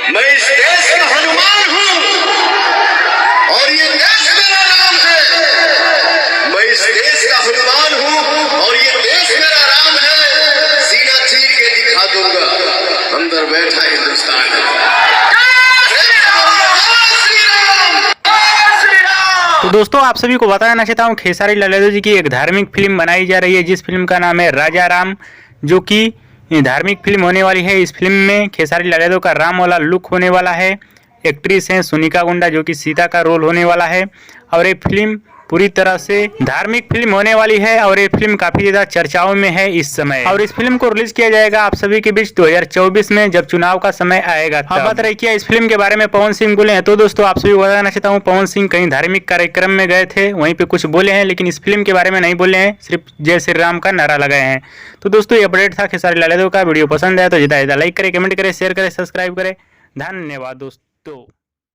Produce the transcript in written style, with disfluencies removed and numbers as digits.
मैं इस देश का हनुमान हूँ और ये देश मेरा राम है। मैं इस देश का हनुमान हूँ और ये देश मेरा राम है। सीना चीर के दिखा दूंगा, अंदर बैठा हिंदुस्तान है। तो दोस्तों आप सभी को बताना चाहता हूँ खेसारी लाल यादव जी की एक धार्मिक फिल्म बनाई जा रही है जिस फिल्म का नाम है राजा राम, जो कि धार्मिक फिल्म होने वाली है। इस फिल्म में खेसारी लाल यादव का राम वाला लुक होने वाला है। एक्ट्रेस हैं सोनिका गुंडा जो कि सीता का रोल होने वाला है और ये फिल्म पूरी तरह से धार्मिक फिल्म होने वाली है और ये फिल्म काफी ज्यादा चर्चाओं में है इस समय। और इस फिल्म को रिलीज किया जाएगा आप सभी के बीच 2024 में, जब चुनाव का समय आएगा। अब बात रही क्या इस फिल्म के बारे में पवन सिंह बोले हैं, तो दोस्तों आप सभी को बताना चाहता हूँ पवन सिंह कहीं धार्मिक कार्यक्रम में गए थे, वहीं पे कुछ बोले हैं, लेकिन इस फिल्म के बारे में नहीं बोले हैं, सिर्फ जय श्री राम का नारा लगाए हैं। तो दोस्तों ये अपडेट था खेसारी लाल यादव का। वीडियो पसंद आया तो ज्यादा लाइक करें, कमेंट करें, शेयर करें, सब्सक्राइब करें। धन्यवाद दोस्तों।